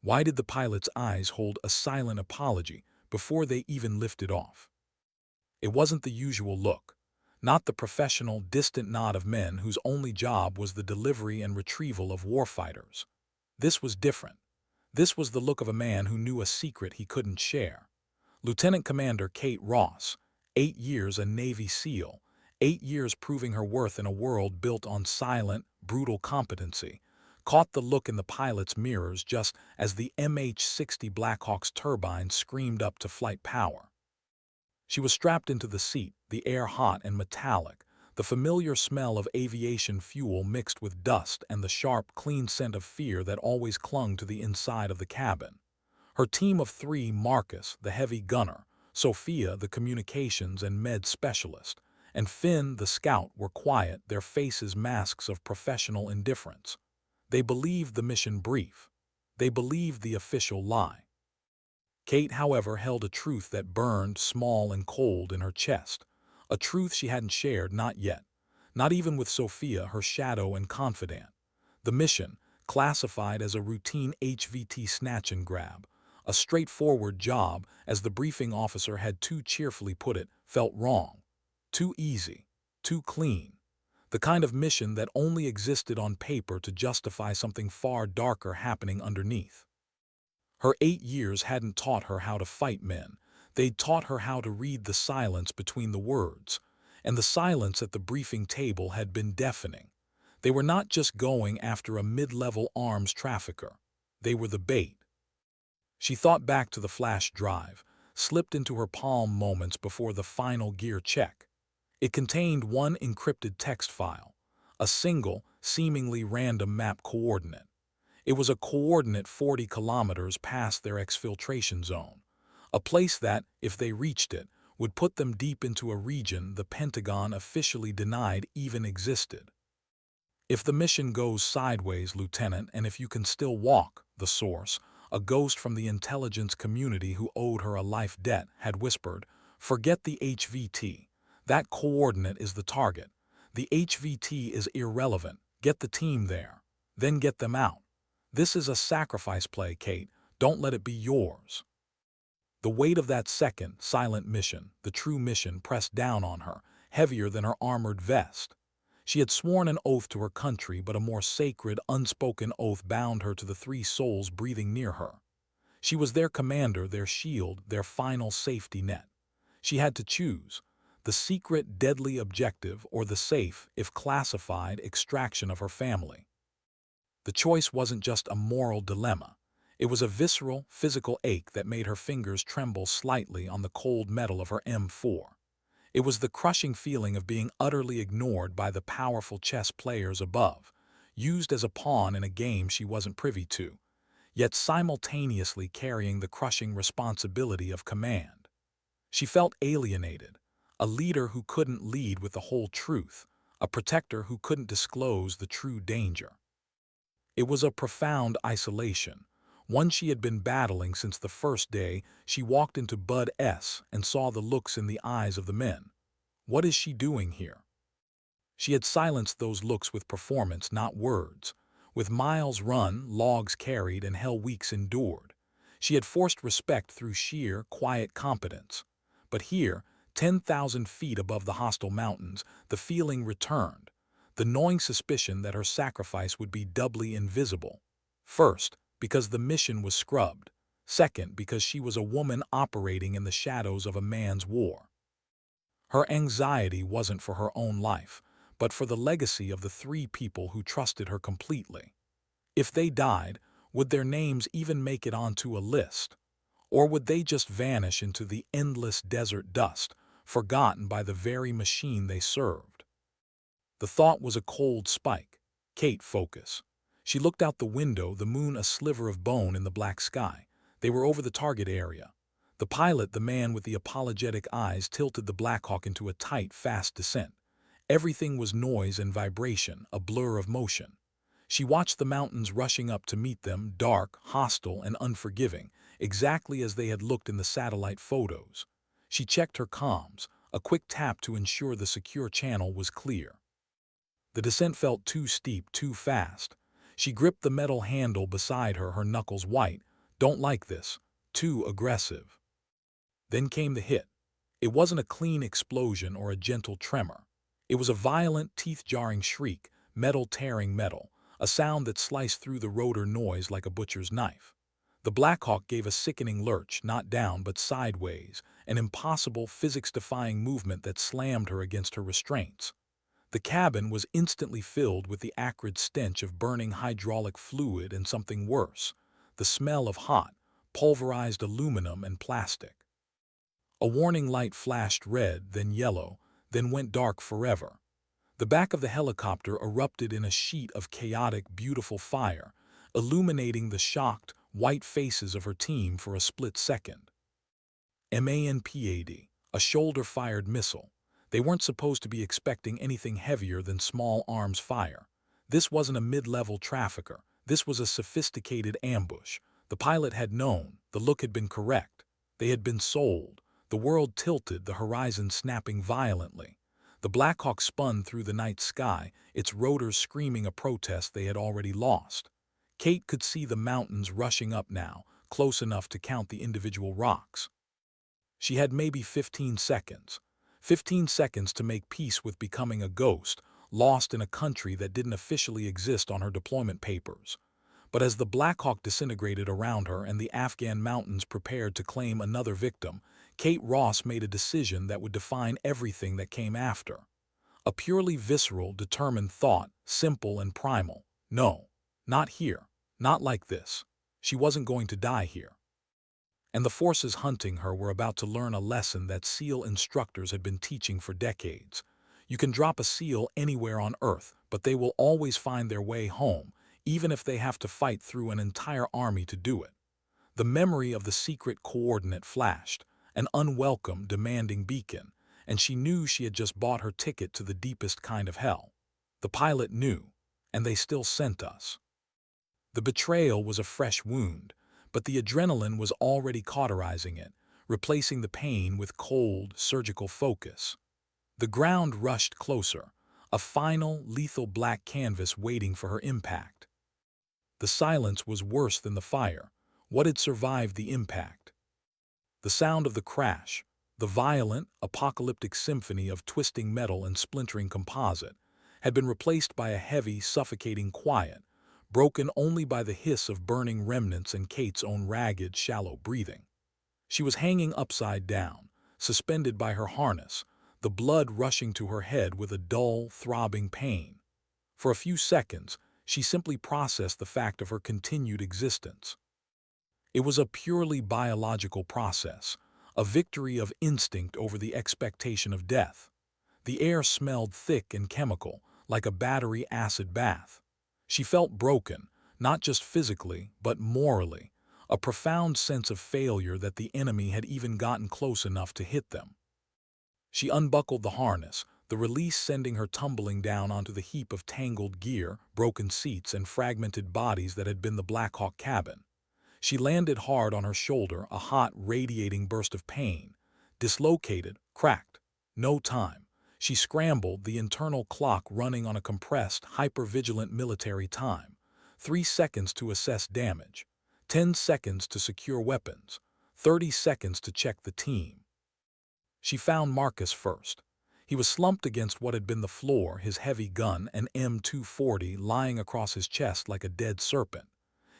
Why did the pilot's eyes hold a silent apology before they even lifted off? It wasn't the usual look, not the professional, distant nod of men whose only job was the delivery and retrieval of warfighters. This was different. This was the look of a man who knew a secret he couldn't share. Lieutenant Commander Kate Ross, 8 years a Navy SEAL, 8 years proving her worth in a world built on silent, brutal competency, caught the look in the pilot's mirrors just as the MH-60 Blackhawk's turbine screamed up to flight power. She was strapped into the seat, the air hot and metallic, the familiar smell of aviation fuel mixed with dust and the sharp, clean scent of fear that always clung to the inside of the cabin. Her team of three, Marcus, the heavy gunner, Sophia, the communications and med specialist, and Finn, the scout, were quiet, their faces masks of professional indifference. They believed the mission brief. They believed the official lie. Kate, however, held a truth that burned, small and cold, in her chest, a truth she hadn't shared, not yet, not even with Sophia, her shadow and confidant. The mission, classified as a routine HVT snatch and grab, a straightforward job, as the briefing officer had too cheerfully put it, felt wrong. Too easy, too clean. The kind of mission that only existed on paper to justify something far darker happening underneath. Her 8 years hadn't taught her how to fight men. They'd taught her how to read the silence between the words, and the silence at the briefing table had been deafening. They were not just going after a mid-level arms trafficker. They were the bait. She thought back to the flash drive, slipped into her palm moments before the final gear check. It contained one encrypted text file, a single, seemingly random map coordinate. It was a coordinate 40 kilometers past their exfiltration zone, a place that, if they reached it, would put them deep into a region the Pentagon officially denied even existed. "If the mission goes sideways, Lieutenant, and if you can still walk," the source, a ghost from the intelligence community who owed her a life debt, had whispered, "forget the HVT. That coordinate is the target. The HVT is irrelevant. Get the team there. Then get them out. This is a sacrifice play, Kate. Don't let it be yours." The weight of that second, silent mission, the true mission, pressed down on her, heavier than her armored vest. She had sworn an oath to her country, but a more sacred, unspoken oath bound her to the three souls breathing near her. She was their commander, their shield, their final safety net. She had to choose: the secret, deadly objective, or the safe, if classified, extraction of her family. The choice wasn't just a moral dilemma. It was a visceral, physical ache that made her fingers tremble slightly on the cold metal of her M4. It was the crushing feeling of being utterly ignored by the powerful chess players above, used as a pawn in a game she wasn't privy to, yet simultaneously carrying the crushing responsibility of command. She felt alienated, a leader who couldn't lead with the whole truth, a protector who couldn't disclose the true danger. It was a profound isolation, one she had been battling since the first day she walked into Bud S. and saw the looks in the eyes of the men. What is she doing here? She had silenced those looks with performance, not words. With miles run, logs carried, and hell weeks endured. She had forced respect through sheer, quiet competence. But here, 10,000 feet above the hostile mountains, the feeling returned. The gnawing suspicion that her sacrifice would be doubly invisible. First, because the mission was scrubbed. Second, because she was a woman operating in the shadows of a man's war. Her anxiety wasn't for her own life, but for the legacy of the three people who trusted her completely. If they died, would their names even make it onto a list? Or would they just vanish into the endless desert dust, forgotten by the very machine they served? The thought was a cold spike. Kate, focus. She looked out the window, the moon a sliver of bone in the black sky. They were over the target area. The pilot, the man with the apologetic eyes, tilted the Blackhawk into a tight, fast descent. Everything was noise and vibration, a blur of motion. She watched the mountains rushing up to meet them, dark, hostile, and unforgiving, exactly as they had looked in the satellite photos. She checked her comms, a quick tap to ensure the secure channel was clear. The descent felt too steep, too fast. She gripped the metal handle beside her, her knuckles white, Don't like this. Too aggressive. Then came the hit. It wasn't a clean explosion or a gentle tremor. It was a violent, teeth-jarring shriek, metal tearing metal, a sound that sliced through the rotor noise like a butcher's knife. The Black Hawk gave a sickening lurch, not down but sideways, an impossible, physics-defying movement that slammed her against her restraints. The cabin was instantly filled with the acrid stench of burning hydraulic fluid and something worse, the smell of hot, pulverized aluminum and plastic. A warning light flashed red, then yellow, then went dark forever. The back of the helicopter erupted in a sheet of chaotic, beautiful fire, illuminating the shocked, white faces of her team for a split second. MANPAD, a shoulder-fired missile. They weren't supposed to be expecting anything heavier than small arms fire. This wasn't a mid-level trafficker. This was a sophisticated ambush. The pilot had known. The look had been correct. They had been sold. The world tilted, the horizon snapping violently. The Black Hawk spun through the night sky, its rotors screaming a protest they had already lost. Kate could see the mountains rushing up now, close enough to count the individual rocks. She had maybe 15 seconds. 15 seconds to make peace with becoming a ghost, lost in a country that didn't officially exist on her deployment papers. But as the Black Hawk disintegrated around her and the Afghan mountains prepared to claim another victim, Kate Ross made a decision that would define everything that came after. A purely visceral, determined thought, simple and primal. No, not here. Not like this. She wasn't going to die here. And the forces hunting her were about to learn a lesson that SEAL instructors had been teaching for decades. You can drop a SEAL anywhere on Earth, but they will always find their way home, even if they have to fight through an entire army to do it. The memory of the secret coordinate flashed, an unwelcome, demanding beacon, and she knew she had just bought her ticket to the deepest kind of hell. The pilot knew, and they still sent us. The betrayal was a fresh wound, but the adrenaline was already cauterizing it, replacing the pain with cold, surgical focus. The ground rushed closer, a final, lethal black canvas waiting for her impact. The silence was worse than the fire. What had survived the impact? The sound of the crash, the violent, apocalyptic symphony of twisting metal and splintering composite, had been replaced by a heavy, suffocating quiet, broken only by the hiss of burning remnants and Kate's own ragged, shallow breathing. She was hanging upside down, suspended by her harness, the blood rushing to her head with a dull, throbbing pain. For a few seconds, she simply processed the fact of her continued existence. It was a purely biological process, a victory of instinct over the expectation of death. The air smelled thick and chemical, like a battery acid bath. She felt broken, not just physically, but morally, a profound sense of failure that the enemy had even gotten close enough to hit them. She unbuckled the harness, the release sending her tumbling down onto the heap of tangled gear, broken seats, and fragmented bodies that had been the Black Hawk cabin. She landed hard on her shoulder, a hot, radiating burst of pain. Dislocated, cracked. No time. She scrambled, the internal clock running on a compressed, hyper-vigilant military time. 3 seconds to assess damage. 10 seconds to secure weapons. 30 seconds to check the team. She found Marcus first. He was slumped against what had been the floor, his heavy gun, an M240, lying across his chest like a dead serpent.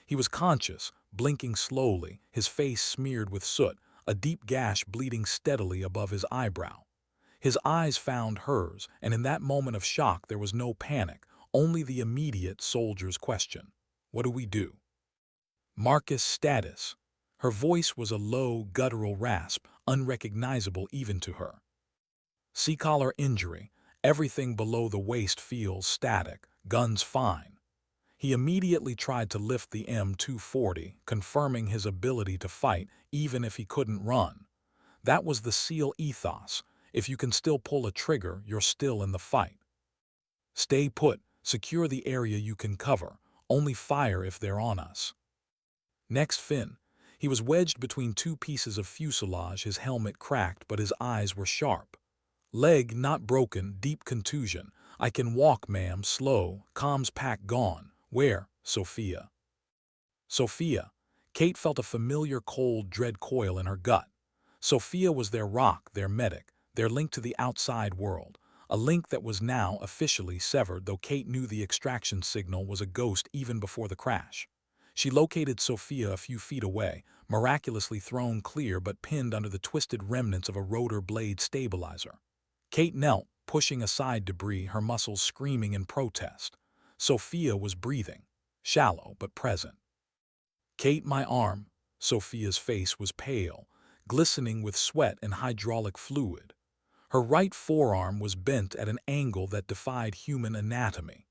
He was conscious, blinking slowly, his face smeared with soot, a deep gash bleeding steadily above his eyebrow. His eyes found hers, and in that moment of shock there was no panic, only the immediate soldier's question. What do we do? Marcus' status. Her voice was a low, guttural rasp, unrecognizable even to her. C-collar injury. Everything below the waist feels static, guns fine. He immediately tried to lift the M240, confirming his ability to fight even if he couldn't run. That was the SEAL ethos. If you can still pull a trigger, you're still in the fight. Stay put, secure the area you can cover, only fire if they're on us. Next, Finn. He was wedged between two pieces of fuselage, his helmet cracked, but his eyes were sharp. Leg not broken, deep contusion. I can walk, ma'am, slow, comms pack gone. Where? Sophia. Sophia. Kate felt a familiar cold dread coil in her gut. Sophia was their rock, their medic, their link to the outside world, a link that was now officially severed, though Kate knew the extraction signal was a ghost even before the crash. She located Sophia a few feet away, miraculously thrown clear but pinned under the twisted remnants of a rotor blade stabilizer. Kate knelt, pushing aside debris, her muscles screaming in protest. Sophia was breathing, shallow but present. "Kate, my arm." Sophia's face was pale, glistening with sweat and hydraulic fluid. Her right forearm was bent at an angle that defied human anatomy.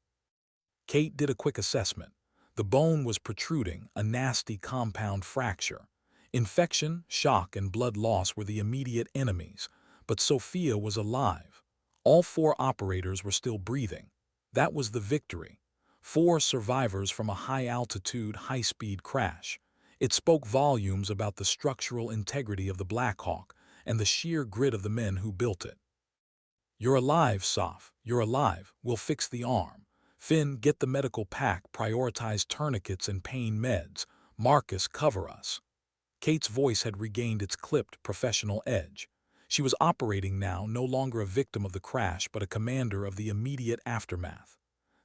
Kate did a quick assessment. The bone was protruding, a nasty compound fracture. Infection, shock, and blood loss were the immediate enemies, but Sophia was alive. All four operators were still breathing. That was the victory. Four survivors from a high-altitude, high-speed crash. It spoke volumes about the structural integrity of the Black Hawk and the sheer grit of the men who built it. "You're alive, Soph. You're alive. We'll fix the arm. Finn, get the medical pack, prioritize tourniquets and pain meds. Marcus, cover us." Kate's voice had regained its clipped, professional edge. She was operating now, no longer a victim of the crash, but a commander of the immediate aftermath.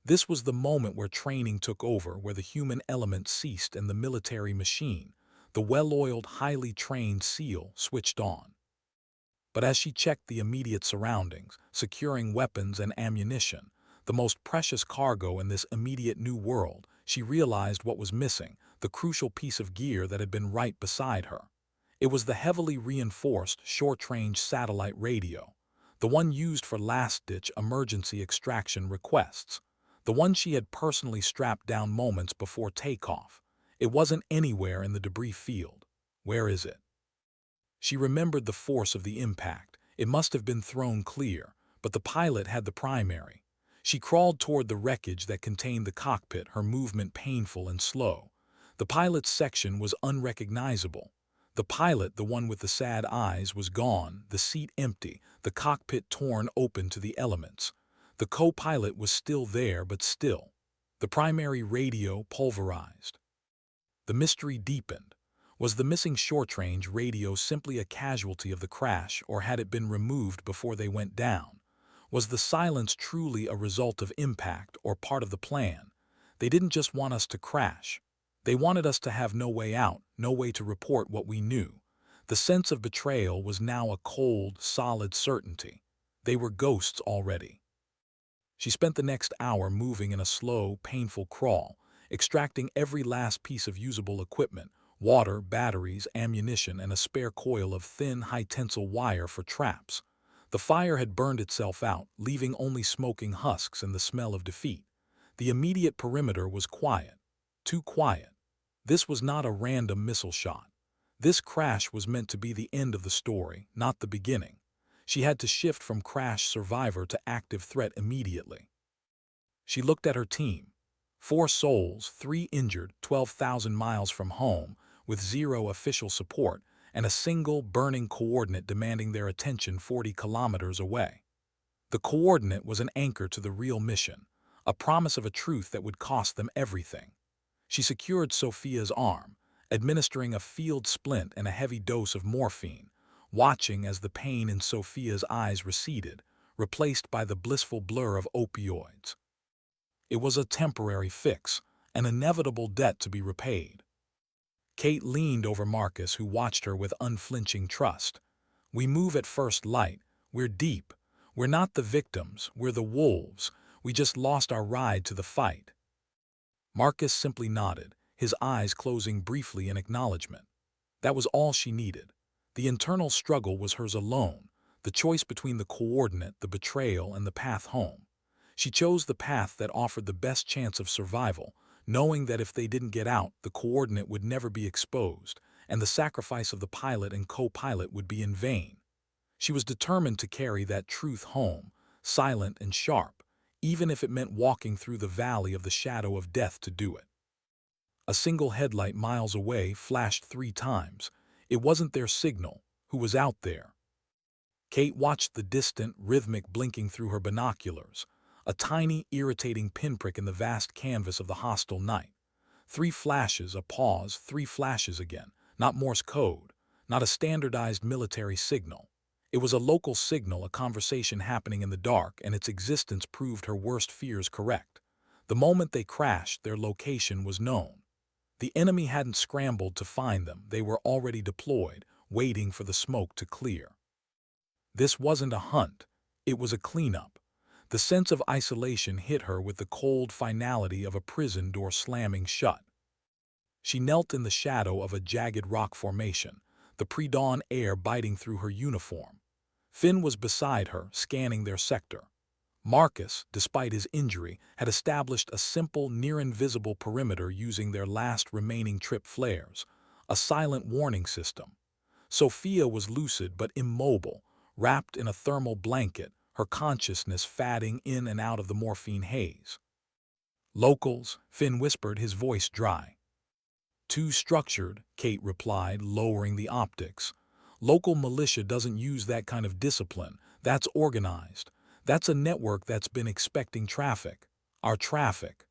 This was the moment where training took over, where the human element ceased and the military machine, the well-oiled, highly trained SEAL, switched on. But as she checked the immediate surroundings, securing weapons and ammunition, the most precious cargo in this immediate new world, she realized what was missing, the crucial piece of gear that had been right beside her. It was the heavily reinforced short-range satellite radio, the one used for last-ditch emergency extraction requests, the one she had personally strapped down moments before takeoff. It wasn't anywhere in the debris field. Where is it? She remembered the force of the impact. It must have been thrown clear, but the pilot had the primary. She crawled toward the wreckage that contained the cockpit, her movement painful and slow. The pilot's section was unrecognizable. The pilot, the one with the sad eyes, was gone, the seat empty, the cockpit torn open to the elements. The co-pilot was still there, but still. The primary radio pulverized. The mystery deepened. Was the missing short-range radio simply a casualty of the crash, or had it been removed before they went down? Was the silence truly a result of impact or part of the plan? They didn't just want us to crash. They wanted us to have no way out, no way to report what we knew. The sense of betrayal was now a cold, solid certainty. They were ghosts already. She spent the next hour moving in a slow, painful crawl, extracting every last piece of usable equipment: water, batteries, ammunition, and a spare coil of thin, high-tensile wire for traps. The fire had burned itself out, leaving only smoking husks and the smell of defeat. The immediate perimeter was quiet. Too quiet. This was not a random missile shot. This crash was meant to be the end of the story, not the beginning. She had to shift from crash survivor to active threat immediately. She looked at her team. 4 souls, 3 injured, 12,000 miles from home, with 0 official support, and a single burning coordinate demanding their attention 40 kilometers away. The coordinate was an anchor to the real mission, a promise of a truth that would cost them everything. She secured Sophia's arm, administering a field splint and a heavy dose of morphine, watching as the pain in Sophia's eyes receded, replaced by the blissful blur of opioids. It was a temporary fix, an inevitable debt to be repaid. Kate leaned over Marcus, who watched her with unflinching trust. "We move at first light. We're deep. We're not the victims. We're the wolves. We just lost our ride to the fight." Marcus simply nodded, his eyes closing briefly in acknowledgement. That was all she needed. The internal struggle was hers alone, the choice between the coordinate, the betrayal, and the path home. She chose the path that offered the best chance of survival, knowing that if they didn't get out, the coordinate would never be exposed, and the sacrifice of the pilot and co-pilot would be in vain. She was determined to carry that truth home, silent and sharp, even if it meant walking through the valley of the shadow of death to do it. A single headlight miles away flashed 3 times. It wasn't their signal. Who was out there? Kate watched the distant, rhythmic blinking through her binoculars, a tiny, irritating pinprick in the vast canvas of the hostile night. 3 flashes, a pause, 3 flashes again. Not Morse code, not a standardized military signal. It was a local signal, a conversation happening in the dark, and its existence proved her worst fears correct. The moment they crashed, their location was known. The enemy hadn't scrambled to find them, they were already deployed, waiting for the smoke to clear. This wasn't a hunt, it was a cleanup. The sense of isolation hit her with the cold finality of a prison door slamming shut. She knelt in the shadow of a jagged rock formation, the pre-dawn air biting through her uniform. Finn was beside her, scanning their sector. Marcus, despite his injury, had established a simple, near-invisible perimeter using their last remaining trip flares, a silent warning system. Sophia was lucid but immobile, wrapped in a thermal blanket, her consciousness fading in and out of the morphine haze. "Locals," Finn whispered, his voice dry. "Too structured," Kate replied, lowering the optics. "Local militia doesn't use that kind of discipline. That's organized. That's a network that's been expecting traffic. Our traffic."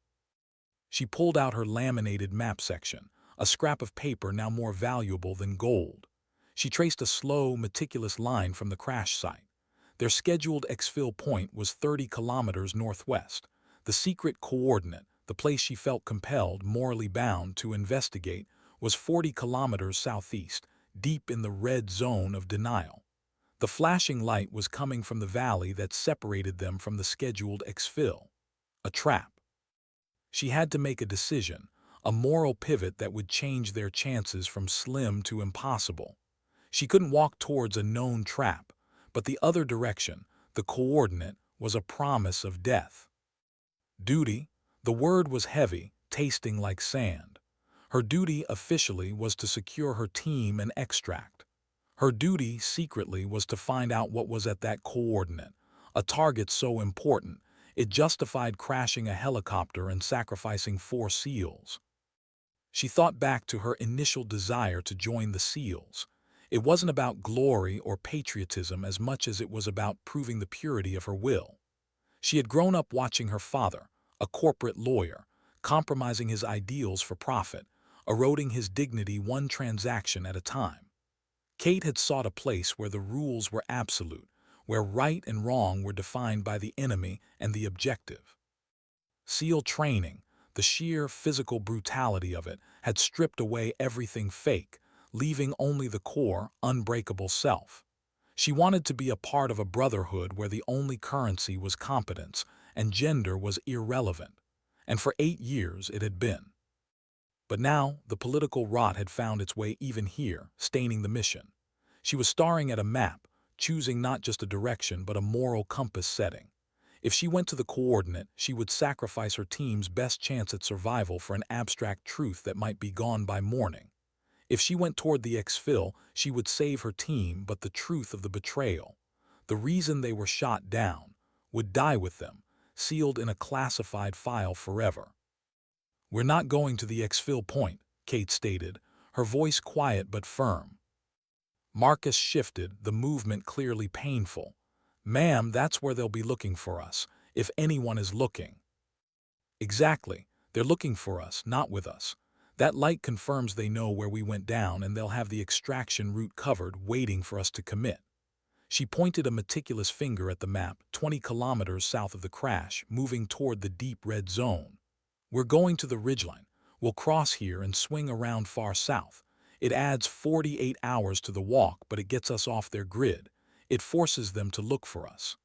She pulled out her laminated map section, a scrap of paper now more valuable than gold. She traced a slow, meticulous line from the crash site. Their scheduled exfil point was 30 kilometers northwest. The secret coordinate, the place she felt compelled, morally bound, to investigate, was 40 kilometers southeast, deep in the red zone of denial. The flashing light was coming from the valley that separated them from the scheduled exfil. A trap. She had to make a decision, a moral pivot that would change their chances from slim to impossible. She couldn't walk towards a known trap, but the other direction, the coordinate, was a promise of death. Duty, the word was heavy, tasting like sand. Her duty officially was to secure her team and extract. Her duty secretly was to find out what was at that coordinate, a target so important, it justified crashing a helicopter and sacrificing 4 SEALs. She thought back to her initial desire to join the SEALs. It wasn't about glory or patriotism as much as it was about proving the purity of her will. She had grown up watching her father, a corporate lawyer, compromising his ideals for profit, eroding his dignity one transaction at a time. Kate had sought a place where the rules were absolute, where right and wrong were defined by the enemy and the objective. SEAL training, the sheer physical brutality of it, had stripped away everything fake, leaving only the core, unbreakable self. She wanted to be a part of a brotherhood where the only currency was competence and gender was irrelevant. And for 8 years it had been. But now the political rot had found its way even here, staining the mission. She was staring at a map, choosing not just a direction but a moral compass setting. If she went to the coordinate, she would sacrifice her team's best chance at survival for an abstract truth that might be gone by morning. If she went toward the exfil, she would save her team, but the truth of the betrayal, the reason they were shot down, would die with them, sealed in a classified file forever. "We're not going to the exfil point," Kate stated, her voice quiet but firm. Marcus shifted, the movement clearly painful. "Ma'am, that's where they'll be looking for us, if anyone is looking." "Exactly. They're looking for us, not with us. That light confirms they know where we went down and they'll have the extraction route covered, waiting for us to commit." She pointed a meticulous finger at the map, 20 kilometers south of the crash, moving toward the deep red zone. "We're going to the ridgeline. We'll cross here and swing around far south. It adds 48 hours to the walk, but it gets us off their grid. It forces them to look for us."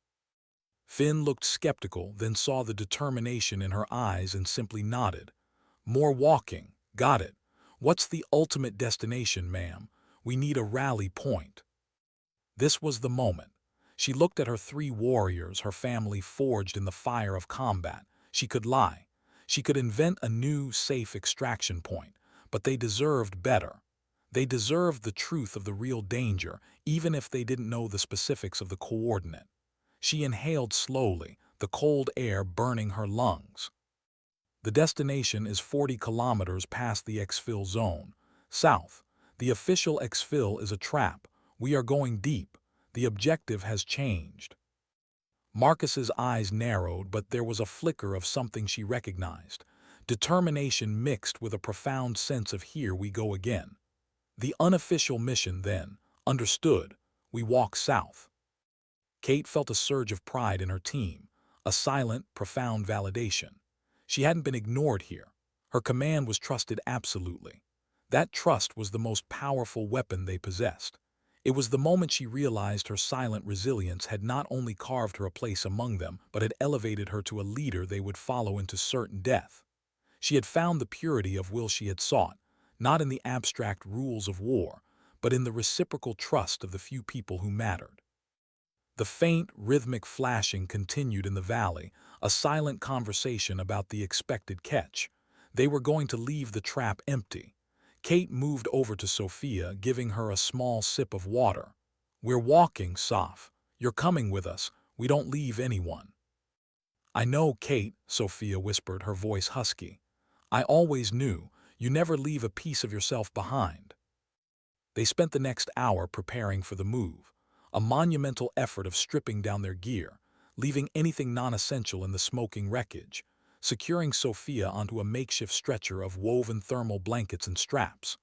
Finn looked skeptical, then saw the determination in her eyes and simply nodded. "More walking. Got it. What's the ultimate destination, ma'am? We need a rally point." This was the moment. She looked at her 3 warriors, her family forged in the fire of combat. She could lie. She could invent a new, safe extraction point, but they deserved better. They deserved the truth of the real danger, even if they didn't know the specifics of the coordinate. She inhaled slowly, the cold air burning her lungs. "The destination is 40 kilometers past the exfil zone. South. The official exfil is a trap. We are going deep. The objective has changed." Marcus's eyes narrowed, but there was a flicker of something she recognized. determination mixed with a profound sense of here we go again. The unofficial mission then, understood, we walk south. Kate felt a surge of pride in her team, a silent, profound validation. She hadn't been ignored here. Her command was trusted absolutely. That trust was the most powerful weapon they possessed. It was the moment she realized her silent resilience had not only carved her a place among them, but had elevated her to a leader they would follow into certain death. She had found the purity of will she had sought, not in the abstract rules of war, but in the reciprocal trust of the few people who mattered. The faint, rhythmic flashing continued in the valley, a silent conversation about the expected catch. They were going to leave the trap empty. Kate moved over to Sophia, giving her a small sip of water. "We're walking, Soph. You're coming with us. We don't leave anyone." "I know, Kate," Sophia whispered, her voice husky. "I always knew. You never leave a piece of yourself behind." They spent the next hour preparing for the move, a monumental effort of stripping down their gear, leaving anything non-essential in the smoking wreckage, securing Sophia onto a makeshift stretcher of woven thermal blankets and straps.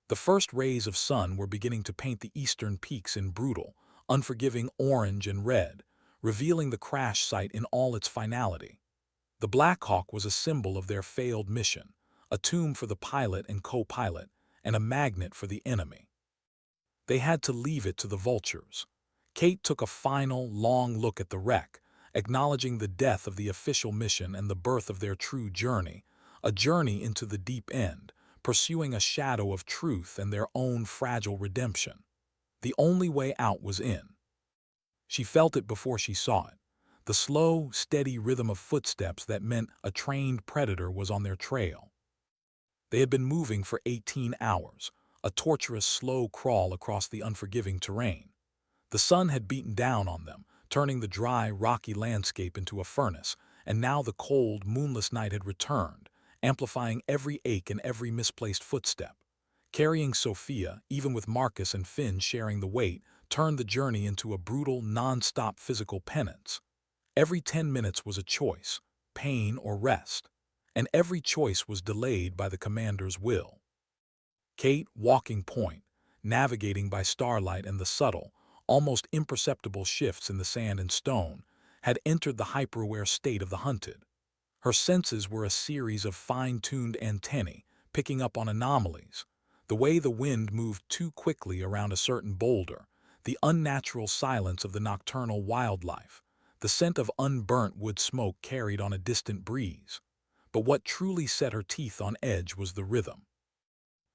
The first rays of sun were beginning to paint the eastern peaks in brutal, unforgiving orange and red, revealing the crash site in all its finality. The Black Hawk was a symbol of their failed mission, a tomb for the pilot and co-pilot, and a magnet for the enemy. They had to leave it to the vultures. Kate took a final, long look at the wreck, acknowledging the death of the official mission and the birth of their true journey, a journey into the deep end, pursuing a shadow of truth and their own fragile redemption. The only way out was in. She felt it before she saw it, the slow, steady rhythm of footsteps that meant a trained predator was on their trail. They had been moving for 18 hours, a torturous, slow crawl across the unforgiving terrain. The sun had beaten down on them, turning the dry, rocky landscape into a furnace, and now the cold, moonless night had returned, amplifying every ache and every misplaced footstep. Carrying Sophia, even with Marcus and Finn sharing the weight, turned the journey into a brutal, non-stop physical penance. Every 10 minutes was a choice, pain or rest, and every choice was delayed by the commander's will. Kate, walking point, navigating by starlight and the subtle, almost imperceptible shifts in the sand and stone, had entered the hyper-aware state of the hunted. Her senses were a series of fine-tuned antennae, picking up on anomalies, the way the wind moved too quickly around a certain boulder, the unnatural silence of the nocturnal wildlife, the scent of unburnt wood smoke carried on a distant breeze. But what truly set her teeth on edge was the rhythm.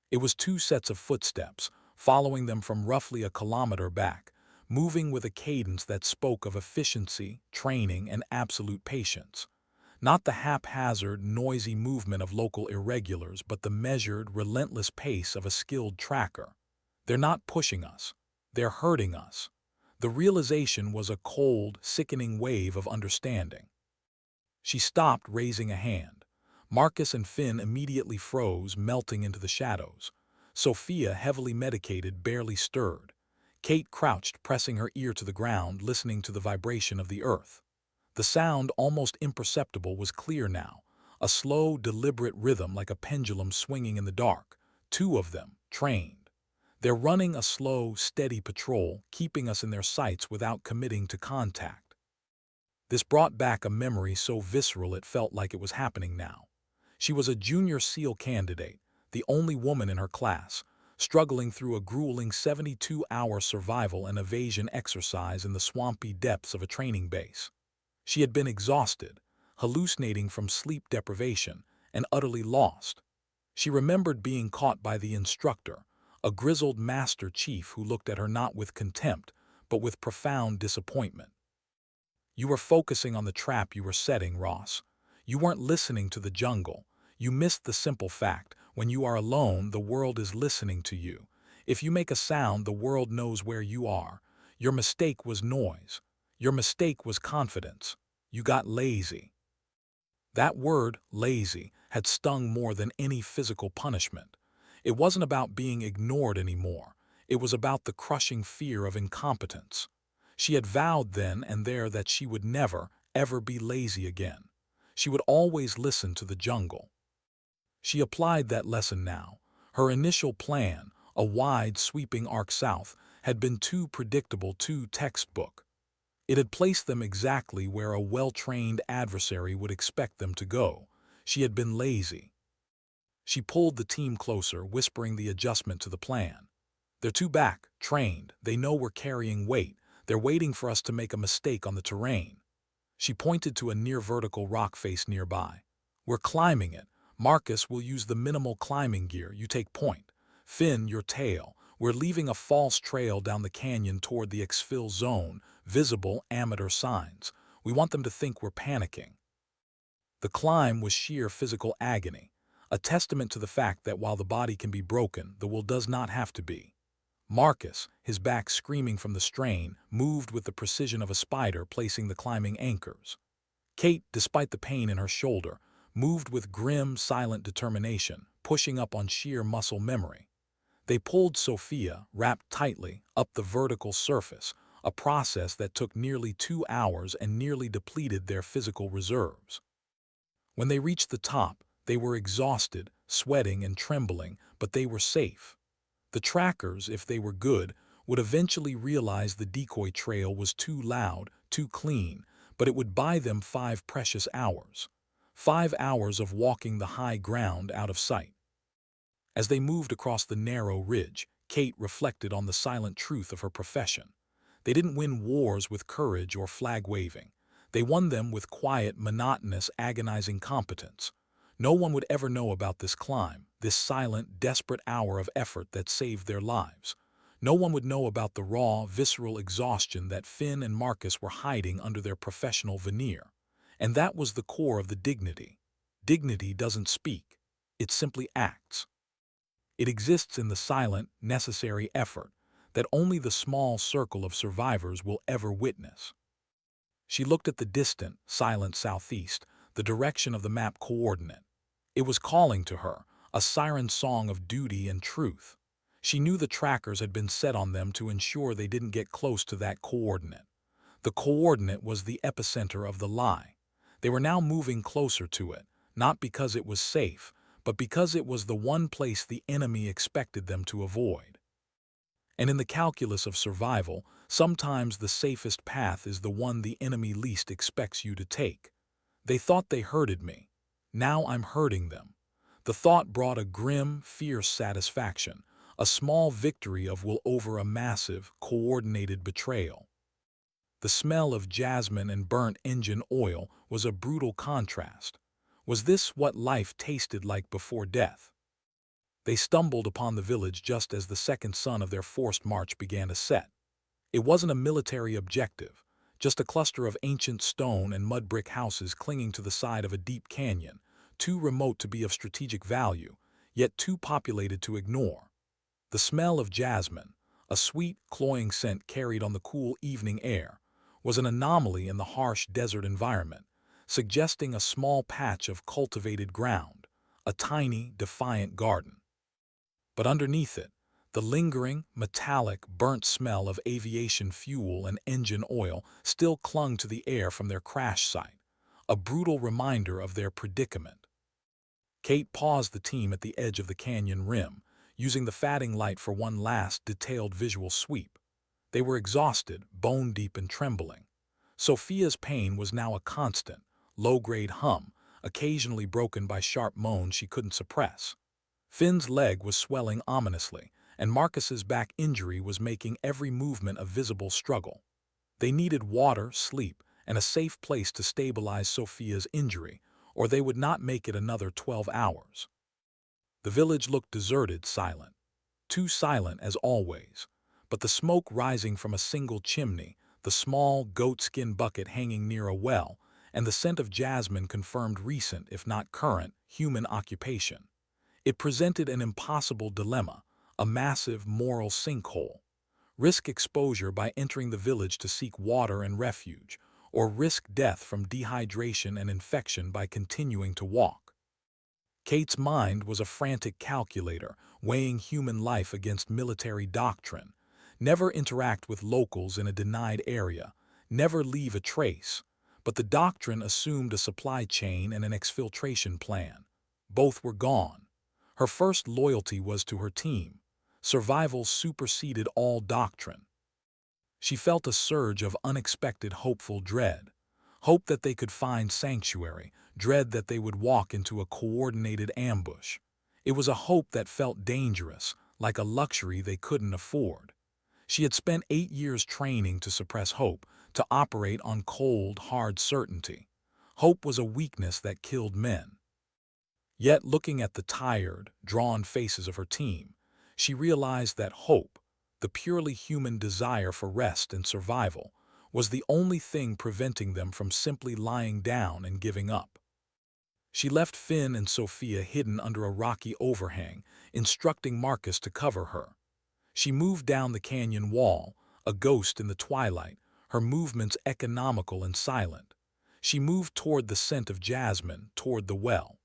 It was 2 sets of footsteps, following them from roughly a kilometer back, moving with a cadence that spoke of efficiency, training, and absolute patience. Not the haphazard, noisy movement of local irregulars, but the measured, relentless pace of a skilled tracker. They're not pushing us. They're hurting us. The realization was a cold, sickening wave of understanding. She stopped, raising a hand. Marcus and Finn immediately froze, melting into the shadows. Sophia, heavily medicated, barely stirred. Kate crouched, pressing her ear to the ground, listening to the vibration of the earth. The sound, almost imperceptible, was clear now, a slow, deliberate rhythm like a pendulum swinging in the dark. 2 of them, trained. They're running a slow, steady patrol, keeping us in their sights without committing to contact. This brought back a memory so visceral it felt like it was happening now. She was a junior SEAL candidate, the only woman in her class, struggling through a grueling 72-hour survival and evasion exercise in the swampy depths of a training base. She had been exhausted, hallucinating from sleep deprivation, and utterly lost. She remembered being caught by the instructor, a grizzled master chief who looked at her not with contempt, but with profound disappointment. "You were focusing on the trap you were setting, Ross. You weren't listening to the jungle. You missed the simple fact, when you are alone, the world is listening to you. If you make a sound, the world knows where you are. Your mistake was noise. Your mistake was confidence. You got lazy." That word, lazy, had stung more than any physical punishment. It wasn't about being ignored anymore. It was about the crushing fear of incompetence. She had vowed then and there that she would never, ever be lazy again. She would always listen to the jungle. She applied that lesson now. Her initial plan, a wide, sweeping arc south, had been too predictable, too textbook. It had placed them exactly where a well-trained adversary would expect them to go. She had been lazy. She pulled the team closer, whispering the adjustment to the plan. "They're too back, trained. They know we're carrying weight. They're waiting for us to make a mistake on the terrain." She pointed to a near-vertical rock face nearby. "We're climbing it. Marcus will use the minimal climbing gear. You take point. Finn, your tail. We're leaving a false trail down the canyon toward the exfil zone, visible amateur signs. We want them to think we're panicking." The climb was sheer physical agony, a testament to the fact that while the body can be broken, the will does not have to be. Marcus, his back screaming from the strain, moved with the precision of a spider placing the climbing anchors. Kate, despite the pain in her shoulder, moved with grim, silent determination, pushing up on sheer muscle memory. They pulled Sophia, wrapped tightly, up the vertical surface, a process that took nearly 2 hours and nearly depleted their physical reserves. When they reached the top, they were exhausted, sweating and trembling, but they were safe. The trackers, if they were good, would eventually realize the decoy trail was too loud, too clean, but it would buy them 5 precious hours. 5 hours of walking the high ground out of sight. As they moved across the narrow ridge, Kate reflected on the silent truth of her profession. They didn't win wars with courage or flag-waving. They won them with quiet, monotonous, agonizing competence. No one would ever know about this climb, this silent, desperate hour of effort that saved their lives. No one would know about the raw, visceral exhaustion that Finn and Marcus were hiding under their professional veneer. And that was the core of the dignity. Dignity doesn't speak. It simply acts. It exists in the silent, necessary effort that only the small circle of survivors will ever witness. She looked at the distant, silent southeast, the direction of the map coordinate. It was calling to her, a siren song of duty and truth. She knew the trackers had been set on them to ensure they didn't get close to that coordinate. The coordinate was the epicenter of the lie. They were now moving closer to it, not because it was safe, but because it was the one place the enemy expected them to avoid. And in the calculus of survival, sometimes the safest path is the one the enemy least expects you to take. They thought they hurted me. Now I'm hurting them. The thought brought a grim, fierce satisfaction, a small victory of will over a massive, coordinated betrayal. The smell of jasmine and burnt engine oil was a brutal contrast. Was this what life tasted like before death? They stumbled upon the village just as the second sun of their forced march began to set. It wasn't a military objective, just a cluster of ancient stone and mud brick houses clinging to the side of a deep canyon, too remote to be of strategic value, yet too populated to ignore. The smell of jasmine, a sweet, cloying scent carried on the cool evening air, was an anomaly in the harsh desert environment, suggesting a small patch of cultivated ground, a tiny, defiant garden. But underneath it, the lingering, metallic, burnt smell of aviation fuel and engine oil still clung to the air from their crash site, a brutal reminder of their predicament. Kate paused the team at the edge of the canyon rim, using the fatting light for one last detailed visual sweep. They were exhausted, bone-deep and trembling. Sophia's pain was now a constant, low-grade hum, occasionally broken by sharp moans she couldn't suppress. Finn's leg was swelling ominously, and Marcus's back injury was making every movement a visible struggle. They needed water, sleep, and a safe place to stabilize Sophia's injury, or they would not make it another 12 hours. The village looked deserted, silent. Too silent as always. But the smoke rising from a single chimney, the small goatskin bucket hanging near a well, and the scent of jasmine confirmed recent, if not current, human occupation. It presented an impossible dilemma, a massive moral sinkhole. Risk exposure by entering the village to seek water and refuge, or risk death from dehydration and infection by continuing to walk. Kate's mind was a frantic calculator, weighing human life against military doctrine. Never interact with locals in a denied area, never leave a trace. But the doctrine assumed a supply chain and an exfiltration plan. Both were gone. Her first loyalty was to her team. Survival superseded all doctrine. She felt a surge of unexpected hopeful dread. Hope that they could find sanctuary, dread that they would walk into a coordinated ambush. It was a hope that felt dangerous, like a luxury they couldn't afford. She had spent 8 years training to suppress hope, to operate on cold, hard certainty. Hope was a weakness that killed men. Yet, looking at the tired, drawn faces of her team, she realized that hope, the purely human desire for rest and survival, was the only thing preventing them from simply lying down and giving up. She left Finn and Sophia hidden under a rocky overhang, instructing Marcus to cover her. She moved down the canyon wall, a ghost in the twilight, her movements economical and silent. She moved toward the scent of jasmine, toward the well.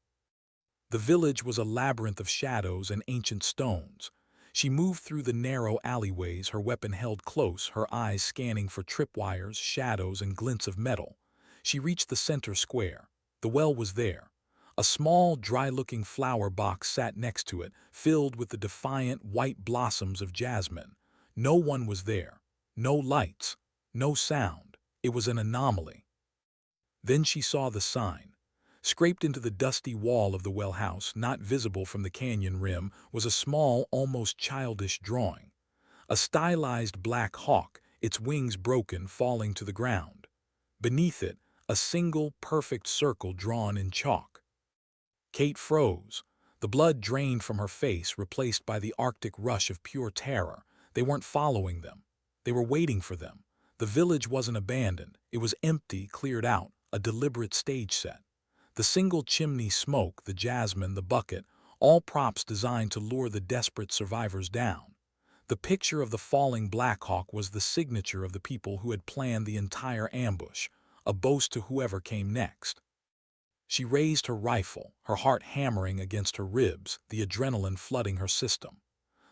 The village was a labyrinth of shadows and ancient stones. She moved through the narrow alleyways, her weapon held close, her eyes scanning for tripwires, shadows, and glints of metal. She reached the center square. The well was there. A small, dry-looking flower box sat next to it, filled with the defiant white blossoms of jasmine. No one was there. No lights. No sound. It was an anomaly. Then she saw the sign. Scraped into the dusty wall of the well house, not visible from the canyon rim, was a small, almost childish drawing. A stylized black hawk, its wings broken, falling to the ground. Beneath it, a single, perfect circle drawn in chalk. Kate froze. The blood drained from her face, replaced by the Arctic rush of pure terror. They weren't following them. They were waiting for them. The village wasn't abandoned. It was empty, cleared out, a deliberate stage set. The single chimney smoke, the jasmine, the bucket, all props designed to lure the desperate survivors down. The picture of the falling Blackhawk was the signature of the people who had planned the entire ambush, a boast to whoever came next. She raised her rifle, her heart hammering against her ribs, the adrenaline flooding her system.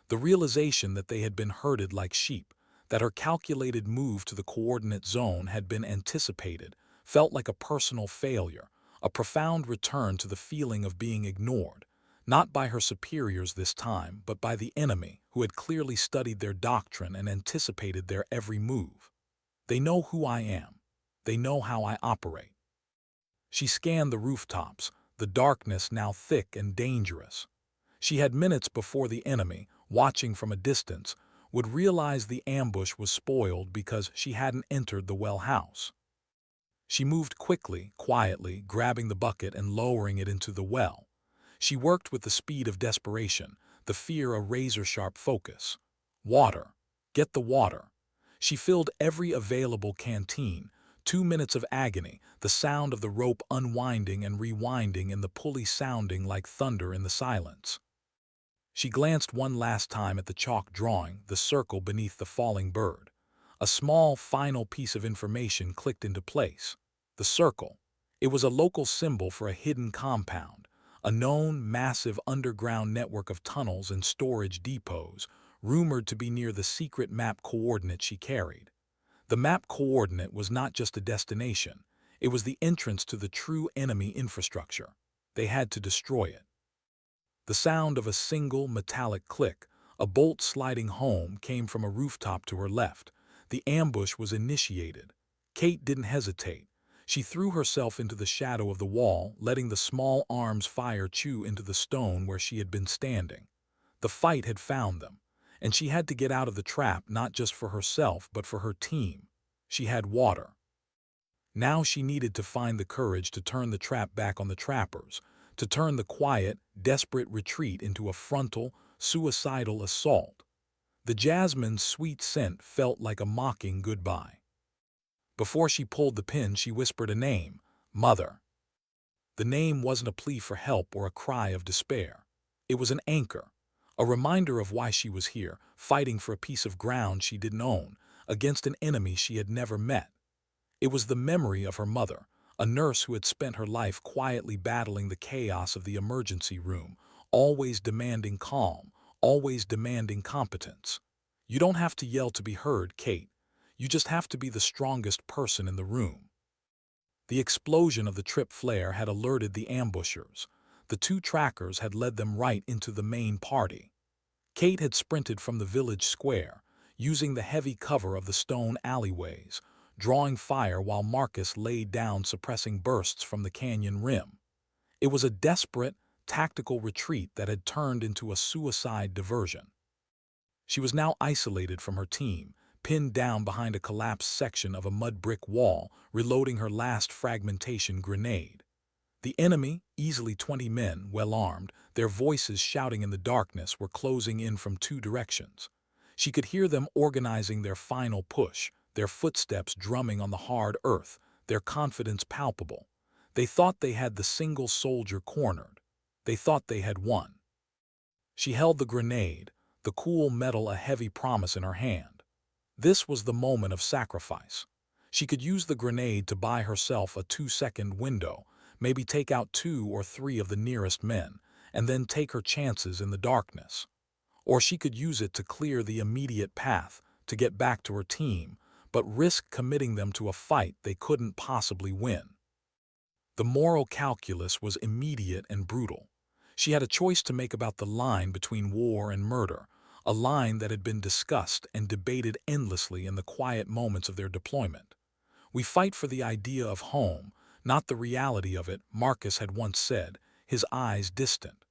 The realization that they had been herded like sheep, that her calculated move to the coordinate zone had been anticipated, felt like a personal failure, a profound return to the feeling of being ignored, not by her superiors this time, but by the enemy, who had clearly studied their doctrine and anticipated their every move. They know who I am. They know how I operate. She scanned the rooftops, the darkness now thick and dangerous. She had minutes before the enemy, watching from a distance, would realize the ambush was spoiled because she hadn't entered the well house. She moved quickly, quietly, grabbing the bucket and lowering it into the well. She worked with the speed of desperation, the fear a razor-sharp focus. Water. Get the water. She filled every available canteen. 2 minutes of agony, the sound of the rope unwinding and rewinding and the pulley sounding like thunder in the silence. She glanced one last time at the chalk drawing, the circle beneath the falling bird. A small, final piece of information clicked into place. The circle. It was a local symbol for a hidden compound, a known, massive underground network of tunnels and storage depots, rumored to be near the secret map coordinate she carried. The map coordinate was not just a destination. It was the entrance to the true enemy infrastructure. They had to destroy it. The sound of a single metallic click, a bolt sliding home, came from a rooftop to her left. The ambush was initiated. Kate didn't hesitate. She threw herself into the shadow of the wall, letting the small arms fire chew into the stone where she had been standing. The fight had found them, and she had to get out of the trap not just for herself but for her team. She had water. Now she needed to find the courage to turn the trap back on the trappers, to turn the quiet, desperate retreat into a frontal, suicidal assault. The jasmine's sweet scent felt like a mocking goodbye. Before she pulled the pin, she whispered a name, Mother. The name wasn't a plea for help or a cry of despair. It was an anchor, a reminder of why she was here, fighting for a piece of ground she didn't own, against an enemy she had never met. It was the memory of her mother, a nurse who had spent her life quietly battling the chaos of the emergency room, always demanding calm, always demanding competence. You don't have to yell to be heard, Kate. You just have to be the strongest person in the room. The explosion of the trip flare had alerted the ambushers. The two trackers had led them right into the main party. Kate had sprinted from the village square, using the heavy cover of the stone alleyways, drawing fire while Marcus laid down suppressing bursts from the canyon rim. It was a desperate, tactical retreat that had turned into a suicide diversion. She was now isolated from her team, pinned down behind a collapsed section of a mud brick wall, reloading her last fragmentation grenade. The enemy, easily 20 men, well armed, their voices shouting in the darkness, were closing in from two directions. She could hear them organizing their final push, their footsteps drumming on the hard earth, their confidence palpable. They thought they had the single soldier cornered. They thought they had won. She held the grenade, the cool metal a heavy promise in her hand. This was the moment of sacrifice. She could use the grenade to buy herself a 2-second window, maybe take out 2 or 3 of the nearest men, and then take her chances in the darkness. Or she could use it to clear the immediate path, to get back to her team, but risk committing them to a fight they couldn't possibly win. The moral calculus was immediate and brutal. She had a choice to make about the line between war and murder, a line that had been discussed and debated endlessly in the quiet moments of their deployment. "We fight for the idea of home, not the reality of it," Marcus had once said, his eyes distant.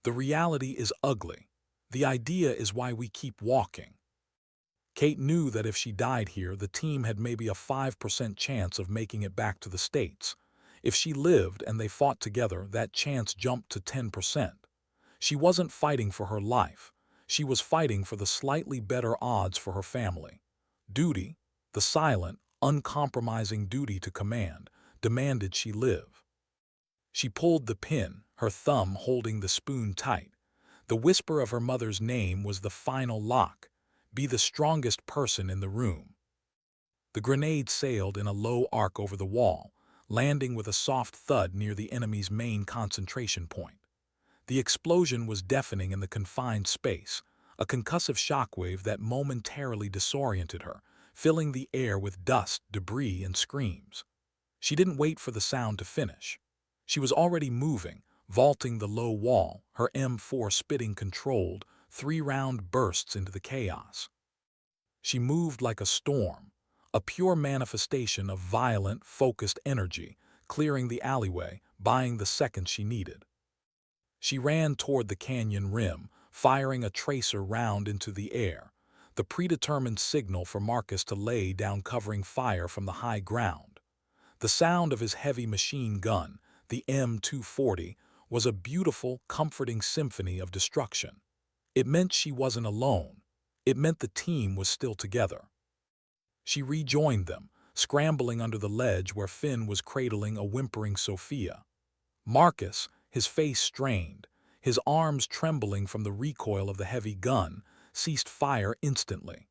"The reality is ugly. The idea is why we keep walking." Kate knew that if she died here, the team had maybe a 5% chance of making it back to the States. If she lived and they fought together, that chance jumped to 10%. She wasn't fighting for her life. She was fighting for the slightly better odds for her family. Duty, the silent, uncompromising duty to command, demanded she live. She pulled the pin, her thumb holding the spoon tight. The whisper of her mother's name was the final lock. Be the strongest person in the room. The grenade sailed in a low arc over the wall, landing with a soft thud near the enemy's main concentration point. The explosion was deafening in the confined space, a concussive shockwave that momentarily disoriented her, filling the air with dust, debris, and screams. She didn't wait for the sound to finish. She was already moving, vaulting the low wall, her M4 spitting controlled, 3-round bursts into the chaos. She moved like a storm, a pure manifestation of violent, focused energy, clearing the alleyway, buying the seconds she needed. She ran toward the canyon rim, firing a tracer round into the air, the predetermined signal for Marcus to lay down covering fire from the high ground. The sound of his heavy machine gun, the M240, was a beautiful, comforting symphony of destruction. It meant she wasn't alone. It meant the team was still together. She rejoined them, scrambling under the ledge where Finn was cradling a whimpering Sophia. Marcus, his face strained, his arms trembling from the recoil of the heavy gun, ceased fire instantly.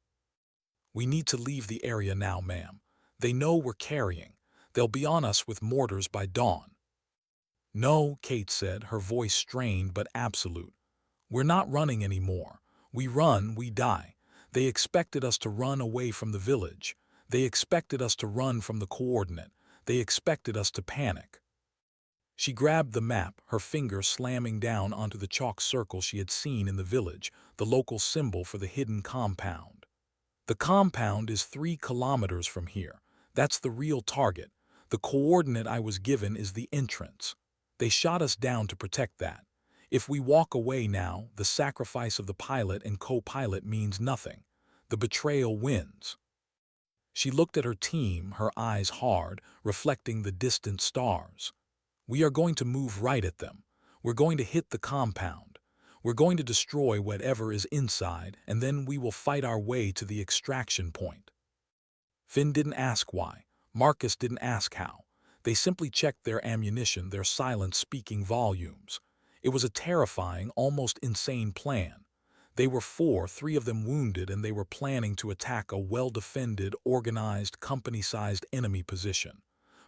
"We need to leave the area now, ma'am. They know we're carrying. They'll be on us with mortars by dawn." "No," Kate said, her voice strained but absolute. "We're not running anymore. We run, we die. They expected us to run away from the village. They expected us to run from the coordinate. They expected us to panic." She grabbed the map, her finger slamming down onto the chalk circle she had seen in the village, the local symbol for the hidden compound. "The compound is 3 kilometers from here. That's the real target. The coordinate I was given is the entrance. They shot us down to protect that. If we walk away now, the sacrifice of the pilot and co-pilot means nothing. The betrayal wins." She looked at her team, her eyes hard, reflecting the distant stars. "We are going to move right at them. We're going to hit the compound. We're going to destroy whatever is inside, and then we will fight our way to the extraction point." Finn didn't ask why. Marcus didn't ask how. They simply checked their ammunition, their silence speaking volumes. It was a terrifying, almost insane plan. They were 4, 3 of them wounded, and they were planning to attack a well-defended, organized, company-sized enemy position.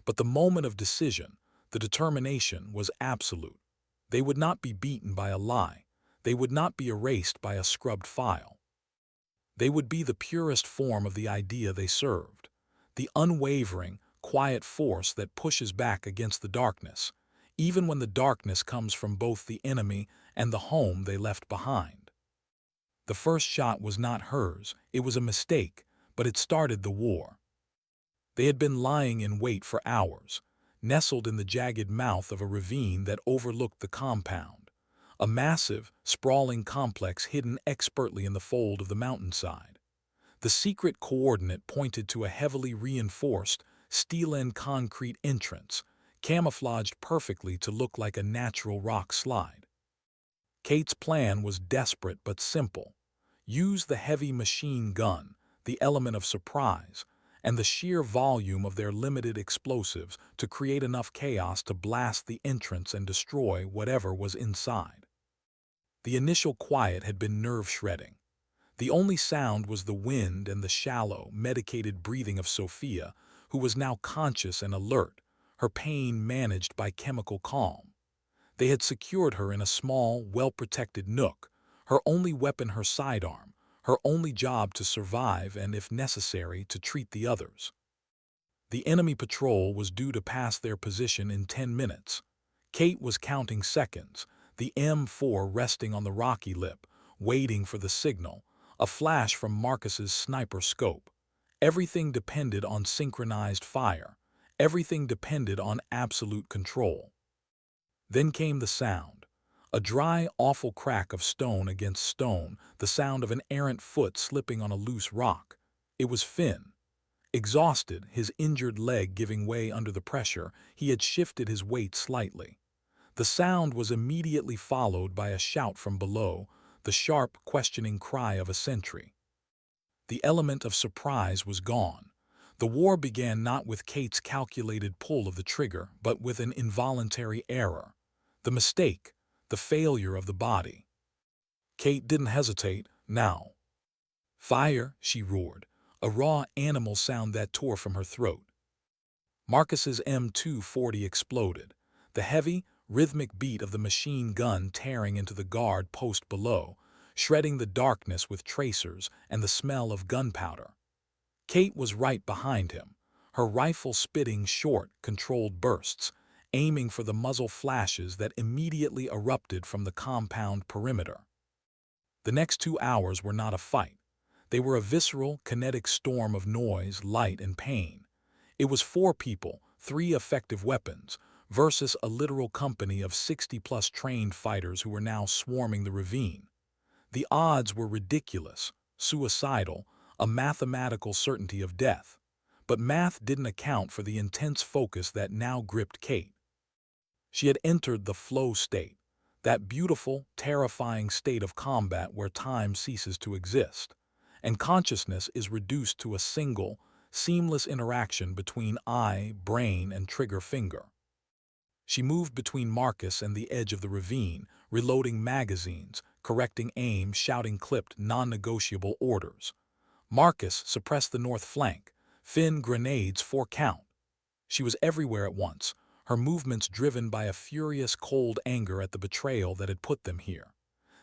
But the moment of decision, the determination, was absolute. They would not be beaten by a lie. They would not be erased by a scrubbed file. They would be the purest form of the idea they served. The unwavering, quiet force that pushes back against the darkness, even when the darkness comes from both the enemy and the home they left behind. The first shot was not hers, it was a mistake, but it started the war. They had been lying in wait for hours, nestled in the jagged mouth of a ravine that overlooked the compound, a massive, sprawling complex hidden expertly in the fold of the mountainside. The secret coordinate pointed to a heavily reinforced, steel-end concrete entrance, camouflaged perfectly to look like a natural rock slide. Kate's plan was desperate but simple. Use the heavy machine gun, the element of surprise, and the sheer volume of their limited explosives to create enough chaos to blast the entrance and destroy whatever was inside. The initial quiet had been nerve-shredding. The only sound was the wind and the shallow, medicated breathing of Sophia, who was now conscious and alert, her pain managed by chemical calm. They had secured her in a small, well-protected nook, her only weapon her sidearm, her only job to survive and, if necessary, to treat the others. The enemy patrol was due to pass their position in 10 minutes. Kate was counting seconds, the M4 resting on the rocky lip, waiting for the signal, a flash from Marcus's sniper scope. Everything depended on synchronized fire. Everything depended on absolute control. Then came the sound. A dry, awful crack of stone against stone, the sound of an errant foot slipping on a loose rock. It was Finn. Exhausted, his injured leg giving way under the pressure, he had shifted his weight slightly. The sound was immediately followed by a shout from below, the sharp, questioning cry of a sentry. The element of surprise was gone. The war began not with Kate's calculated pull of the trigger, but with an involuntary error. The mistake, the failure of the body. Kate didn't hesitate, now. "Fire!" she roared, a raw animal sound that tore from her throat. Marcus's M240 exploded, the heavy, rhythmic beat of the machine gun tearing into the guard post below, shredding the darkness with tracers and the smell of gunpowder. Kate was right behind him, her rifle spitting short, controlled bursts, aiming for the muzzle flashes that immediately erupted from the compound perimeter. The next 2 hours were not a fight. They were a visceral, kinetic storm of noise, light, and pain. It was 4 people, 3 effective weapons, versus a literal company of 60-plus trained fighters who were now swarming the ravine. The odds were ridiculous, suicidal, a mathematical certainty of death. But math didn't account for the intense focus that now gripped Kate. She had entered the flow state, that beautiful, terrifying state of combat where time ceases to exist, and consciousness is reduced to a single, seamless interaction between eye, brain, and trigger finger. She moved between Marcus and the edge of the ravine, reloading magazines, correcting aim, shouting clipped, non-negotiable orders. Marcus suppressed the north flank. Finn grenades 4 count. She was everywhere at once, her movements driven by a furious cold anger at the betrayal that had put them here.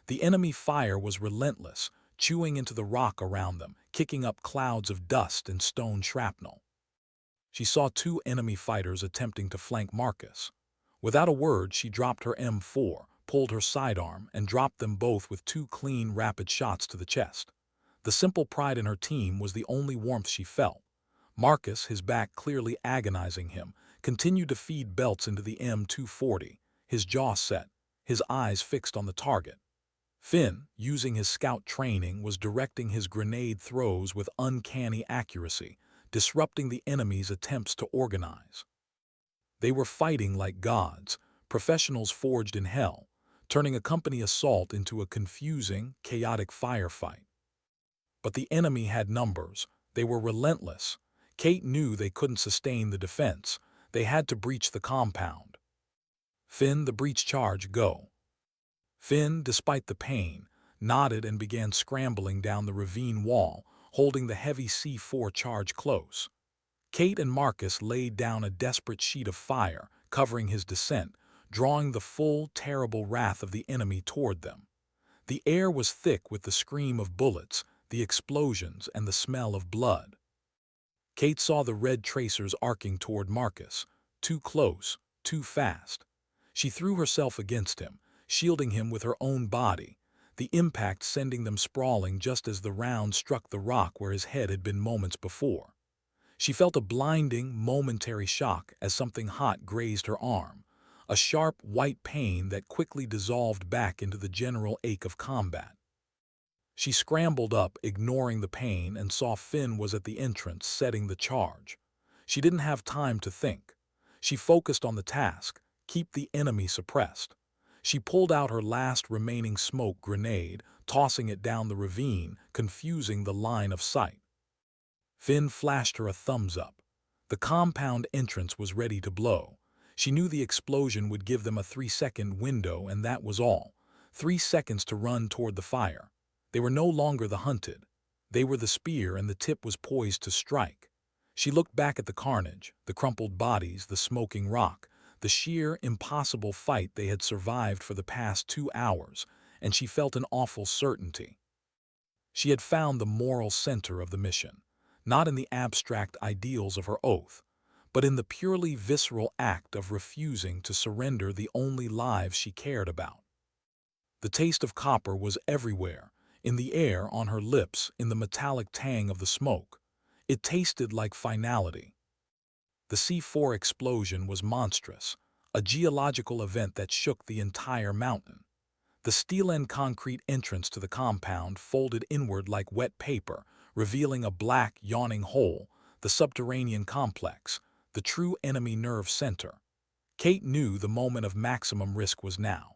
The enemy fire was relentless, chewing into the rock around them, kicking up clouds of dust and stone shrapnel. She saw 2 enemy fighters attempting to flank Marcus. Without a word, she dropped her M4, pulled her sidearm, and dropped them both with 2 clean, rapid shots to the chest. The simple pride in her team was the only warmth she felt. Marcus, his back clearly agonizing him, continued to feed belts into the M240, his jaw set, his eyes fixed on the target. Finn, using his scout training, was directing his grenade throws with uncanny accuracy, disrupting the enemy's attempts to organize. They were fighting like gods, professionals forged in hell, turning a company assault into a confusing, chaotic firefight. But the enemy had numbers. They were relentless. Kate knew they couldn't sustain the defense. They had to breach the compound. "Finn, the breach charge, go." Finn, despite the pain, nodded and began scrambling down the ravine wall, holding the heavy C4 charge close. Kate and Marcus laid down a desperate sheet of fire, covering his descent, drawing the full, terrible wrath of the enemy toward them. The air was thick with the scream of bullets, the explosions, and the smell of blood. Kate saw the red tracers arcing toward Marcus, too close, too fast. She threw herself against him, shielding him with her own body, the impact sending them sprawling just as the round struck the rock where his head had been moments before. She felt a blinding, momentary shock as something hot grazed her arm, a sharp, white pain that quickly dissolved back into the general ache of combat. She scrambled up, ignoring the pain, and saw Finn was at the entrance, setting the charge. She didn't have time to think. She focused on the task, keep the enemy suppressed. She pulled out her last remaining smoke grenade, tossing it down the ravine, confusing the line of sight. Finn flashed her a thumbs up. The compound entrance was ready to blow. She knew the explosion would give them a 3-second window, and that was all. 3 seconds to run toward the fire. They were no longer the hunted. They were the spear, and the tip was poised to strike. She looked back at the carnage, the crumpled bodies, the smoking rock, the sheer, impossible fight they had survived for the past 2 hours, and she felt an awful certainty. She had found the moral center of the mission, not in the abstract ideals of her oath, but in the purely visceral act of refusing to surrender the only lives she cared about. The taste of copper was everywhere, in the air, on her lips, in the metallic tang of the smoke. It tasted like finality. The C4 explosion was monstrous, a geological event that shook the entire mountain. The steel and concrete entrance to the compound folded inward like wet paper, revealing a black, yawning hole, the subterranean complex, the true enemy nerve center. Kate knew the moment of maximum risk was now.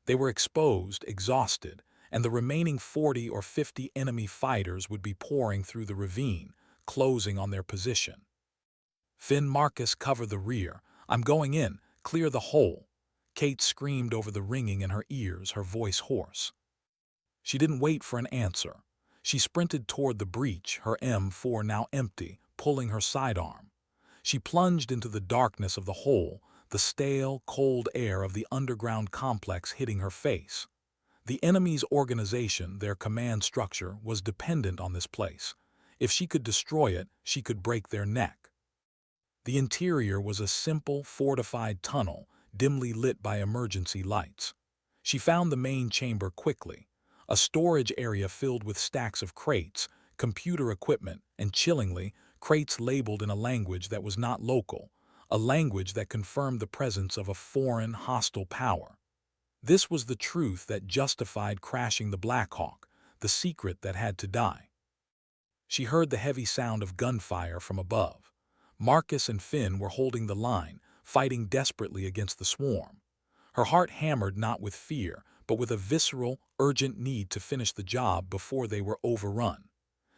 They were exposed, exhausted, and the remaining 40 or 50 enemy fighters would be pouring through the ravine, closing on their position. Finn, Marcus, cover the rear. I'm going in. Clear the hole. Kate screamed over the ringing in her ears, her voice hoarse. She didn't wait for an answer. She sprinted toward the breach, her M4 now empty, pulling her sidearm. She plunged into the darkness of the hole, the stale, cold air of the underground complex hitting her face. The enemy's organization, their command structure, was dependent on this place. If she could destroy it, she could break their neck. The interior was a simple, fortified tunnel, dimly lit by emergency lights. She found the main chamber quickly, a storage area filled with stacks of crates, computer equipment, and chillingly, crates labeled in a language that was not local, a language that confirmed the presence of a foreign, hostile power. This was the truth that justified crashing the Black Hawk, the secret that had to die. She heard the heavy sound of gunfire from above. Marcus and Finn were holding the line, fighting desperately against the swarm. Her heart hammered not with fear, but with a visceral, urgent need to finish the job before they were overrun.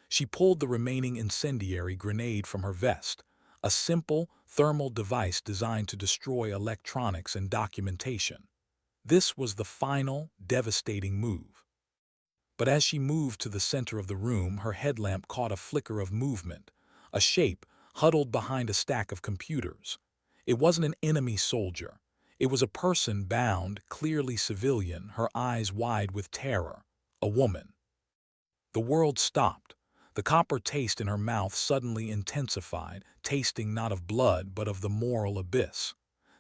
She pulled the remaining incendiary grenade from her vest, a simple, thermal device designed to destroy electronics and documentation. This was the final, devastating move. But as she moved to the center of the room, her headlamp caught a flicker of movement, a shape huddled behind a stack of computers. It wasn't an enemy soldier. It was a person bound, clearly civilian, her eyes wide with terror, a woman. The world stopped. The copper taste in her mouth suddenly intensified, tasting not of blood but of the moral abyss.